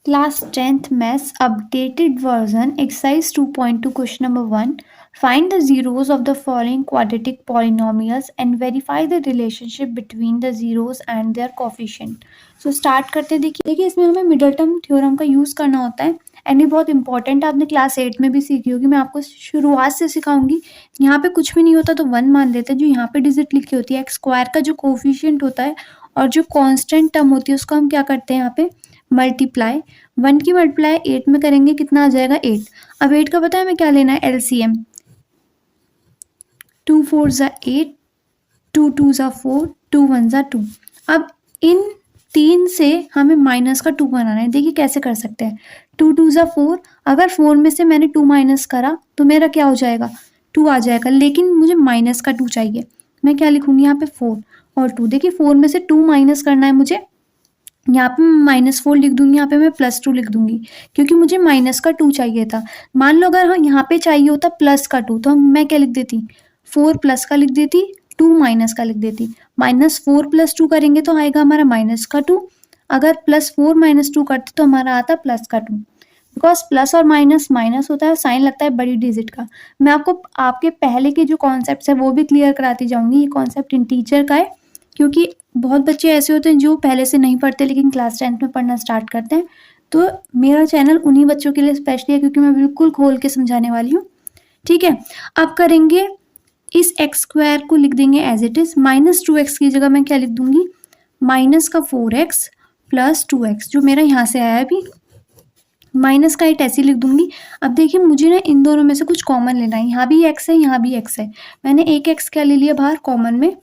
Class 10th Maths Updated Version Exercise 2.2 Question number 1. Find the zeros of the following quadratic polynomials and verify the relationship between the zeros and their coefficient. So start करते हैं। देखिए इसमें हमें middle term theorem का use करना होता है and ये बहुत इंपॉर्टेंट आपने क्लास 8 में भी सीखी होगी। मैं आपको शुरुआत से सिखाऊंगी। यहाँ पे कुछ भी नहीं होता तो 1 मान लेते हैं। जो यहाँ पे डिजिट लिखी होती है एक्स स्क्वायर का जो कोफिशिएंट होता है और जो कांस्टेंट टर्म होती है उसको हम क्या करते हैं यहाँ पे मल्टीप्लाई। 1 की मल्टीप्लाई 8 में करेंगे कितना आ जाएगा 8। अब 8 का पता है हमें क्या लेना है एलसीएम। 2 4 ज़ा 8, 2 2 ज़ा 4, 2 1 ज़ा 2। अब इन 3 से हमें माइनस का 2 बनाना है। देखिए कैसे कर सकते हैं। 2 2 ज़ा 4, अगर 4 में से मैंने 2 माइनस करा तो मेरा क्या हो जाएगा 2 आ जाएगा, लेकिन मुझे माइनस का 2 चाहिए। मैं क्या लिखूंगी यहाँ पे 4 और 2। देखिए 4 में से 2 माइनस करना है मुझे, यहाँ पे मैं -4 लिख दूंगी, यहाँ पे मैं +2 लिख दूंगी क्योंकि मुझे माइनस का 2 चाहिए था। मान लो अगर यहाँ पे चाहिए होता प्लस का 2 तो मैं क्या लिख देती 4 प्लस का लिख देती, 2 माइनस का लिख देती। -4 + 2 करेंगे तो आएगा हमारा -2। अगर +4 - 2 करते तो हमारा आता +2। बिकॉज प्लस और माइनस माइनस होता है, साइन लगता है बड़ी डिजिट का। मैं आपको आपके पहले के जो कॉन्सेप्ट है वो भी क्लियर कराती जाऊंगी। ये कॉन्सेप्ट इंटीजर का है क्योंकि बहुत बच्चे ऐसे होते हैं जो पहले से नहीं पढ़ते लेकिन क्लास 10th में पढ़ना स्टार्ट करते हैं। तो मेरा चैनल उन्हीं बच्चों के लिए स्पेशली है क्योंकि मैं बिल्कुल खोल के समझाने वाली हूँ। ठीक है, अब करेंगे इस एक्स स्क्वायर को लिख देंगे एज इट इज। -2x की जगह मैं क्या लिख दूंगी -4x + 2x, जो मेरा यहाँ से आया अभी माइनस का 8 ऐसे लिख दूंगी। अब देखिए मुझे ना इन दोनों में से कुछ कॉमन लेना है। यहाँ भी x है, यहाँ भी x है। मैंने एक x क्या ले लिया बाहर कॉमन में।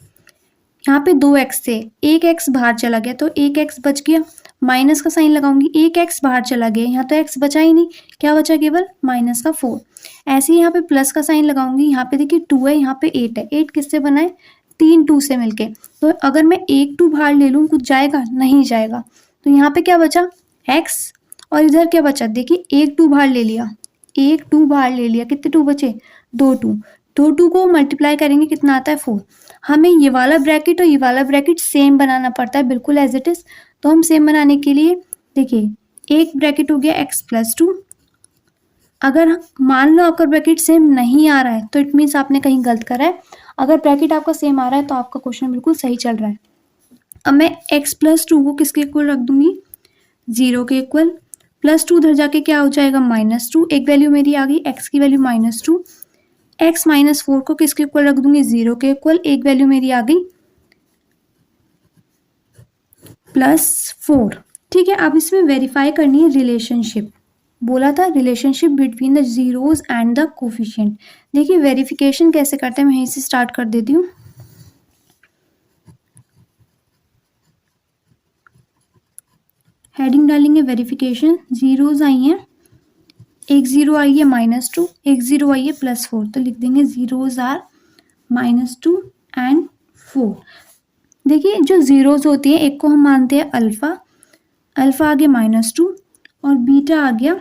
यहाँ पे 2x थे, एक x बाहर चला गया तो एक x बच गया। माइनस का साइन लगाऊंगी, एक x बाहर चला गया, यहाँ तो x बचा ही नहीं, क्या बचा केवल -4। ऐसे ही यहाँ पे प्लस का साइन लगाऊंगी। यहाँ पे देखिए 2 है, यहाँ पे 8 है। 8 किससे बना है 3 2 से मिलके। तो अगर मैं एक 2 बाहर ले लूँ कुछ जाएगा नहीं जाएगा। तो यहाँ पे क्या बचा x और इधर क्या बचा, देखिए एक 2 बाहर ले लिया, एक 2 बाहर ले लिया, कितने 2 बचे 2 2। 2 2 को मल्टीप्लाई करेंगे कितना आता है 4। हमें ये वाला ब्रैकेट और ये वाला ब्रैकेट सेम बनाना पड़ता है बिल्कुल एज इट इज। तो हम सेम बनाने के लिए देखिए एक ब्रैकेट हो गया x + 2। अगर मान लो आपका ब्रैकेट सेम नहीं आ रहा है तो इट मीन्स आपने कहीं गलत करा है। अगर ब्रैकेट आपका सेम आ रहा है तो आपका क्वेश्चन बिल्कुल सही चल रहा है। अब मैं x + 2 को किसके इक्वल रख दूंगी 0 के इक्वल। +2 उधर जाके क्या हो जाएगा -2। एक वैल्यू मेरी आ गई x की वैल्यू -2। x - 4 को किसके इक्वल रख दूंगी 0 के इक्वल। एक वैल्यू मेरी आ गई +4। ठीक है, अब इसमें वेरीफाई करनी है रिलेशनशिप। बोला था relationship between the zeros and the coefficient. देखिए वेरिफिकेशन कैसे करते हैं, मैं यहीं से स्टार्ट कर देती हूँ। हेडिंग डालेंगे वेरिफिकेशन। जीरोज आई हैं, एक 0 आई है -2, एक 0 आई है +4, तो लिख देंगे जीरोज आर -2 एंड 4। देखिए जो जीरोज होती है एक को हम मानते हैं अल्फा, अल्फा आ गया -2 और बीटा आ गया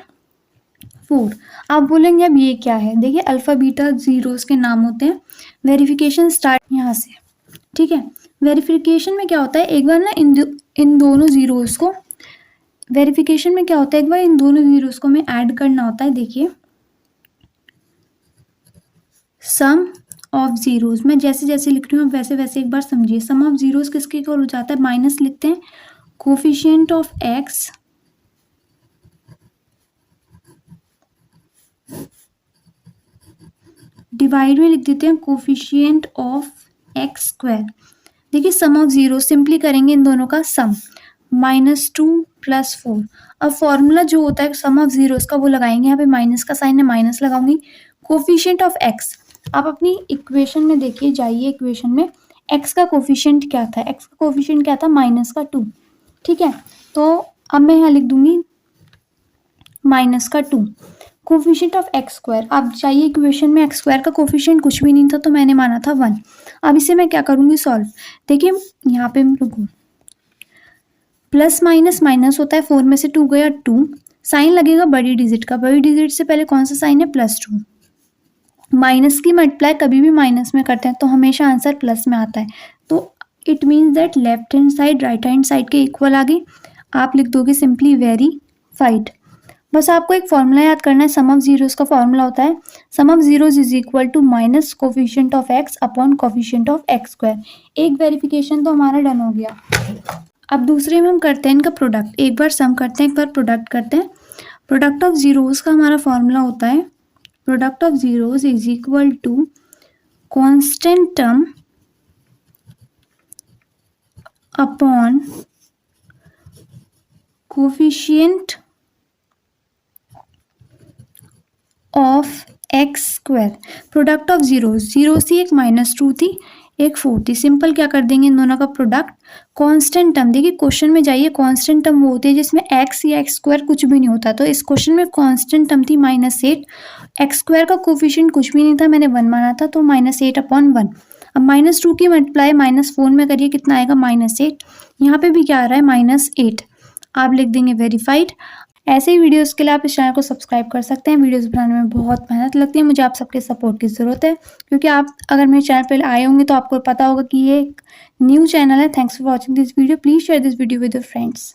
4। आप बोलेंगे अब ये क्या है। देखिए अल्फा बीटा जीरोस के नाम होते हैं। वेरिफिकेशन स्टार्ट यहाँ से। ठीक है, वेरिफिकेशन में क्या होता है एक बार ना इन दोनों जीरोस को, वेरिफिकेशन में क्या होता है एक बार इन दोनों जीरोस को हमें ऐड करना होता है। देखिए सम ऑफ जीरोस, मैं जैसे जैसे लिख रही हूँ वैसे वैसे एक बार समझिए। सम ऑफ जीरोस किसके इक्वल हो जाता है, माइनस लिखते हैं कोफिशिएंट ऑफ एक्स डिवाइड में लिख देते हैं कोफिशिएंट ऑफ एक्स स्क्वायर। देखिए सम ऑफ जीरो सिंपली करेंगे इन दोनों का सम -2 + 4। अब फॉर्मूला जो होता है सम ऑफ जीरोस का वो लगाएंगे। यहाँ पे माइनस का साइन है, माइनस लगाऊंगी। कोफिशिएंट ऑफ एक्स, आप अपनी इक्वेशन में देखिए, जाइए इक्वेशन में। एक्स का कोफिशिएंट क्या था, एक्स का कोफिशिएंट क्या था -2। ठीक है, तो अब मैं यहाँ लिख दूंगी -2 कोफिशिएंट ऑफ एक्स स्क्वायर। आप चाहिए इक्वेशन में एक्स स्क्वायर का कोफिशिएंट कुछ भी नहीं था तो मैंने माना था 1। अब इसे मैं क्या करूंगी सॉल्व। देखिए यहाँ पे रुको, प्लस माइनस माइनस होता है, 4 में से 2 गया 2, साइन लगेगा बड़ी डिजिट का। बड़ी डिजिट से पहले कौन सा साइन है +2। माइनस की मल्टीप्लाई कभी भी माइनस में करते हैं तो हमेशा आंसर प्लस में आता है। तो it means that left hand side right hand side के इक्वल आ गई। आप लिख दोगे सिंपली वेरी वेरीफाइड। बस आपको एक फॉर्मूला याद करना है, सम ऑफ जीरोस का फॉर्मूला होता है sum of zeros is equal to minus coefficient of x upon coefficient of x square. एक वेरिफिकेशन तो हमारा डन हो गया। अब दूसरे में हम करते हैं इनका प्रोडक्ट, एक बार सम करते हैं एक बार प्रोडक्ट करते हैं। प्रोडक्ट ऑफ जीरोस का हमारा फॉर्मूला होता है product of zeros is equal to constant term upon coefficient of x square. Product of zero थी, एक -2 थी, एक 4 थी। सिंपल क्या कर देंगे इन दोनों का प्रोडक्ट। कांस्टेंट टर्म, देखिए क्वेश्चन में जाइए, कांस्टेंट टर्म वो होती है जिसमें एक्स या एक्स स्क्वायर कुछ भी नहीं होता। तो इस क्वेश्चन में कांस्टेंट टर्म थी -8, एक्स स्क्वायर का कोफिशिएंट कुछ भी नहीं था, मैंने 1 माना था, तो -8 अपॉन 1। अब -2 की मल्टीप्लाई -4 में करिए, कितना आएगा -8। यहाँ पे भी क्या आ रहा है -8, आप लिख देंगे वेरीफाइड। ऐसे ही वीडियोस के लिए आप इस चैनल को सब्सक्राइब कर सकते हैं। वीडियोस बनाने में बहुत मेहनत लगती है, मुझे आप सबके सपोर्ट की ज़रूरत है, क्योंकि आप अगर मेरे चैनल पर आए होंगे तो आपको पता होगा कि ये एक न्यू चैनल है। Thanks for watching this video, please share this video with your friends.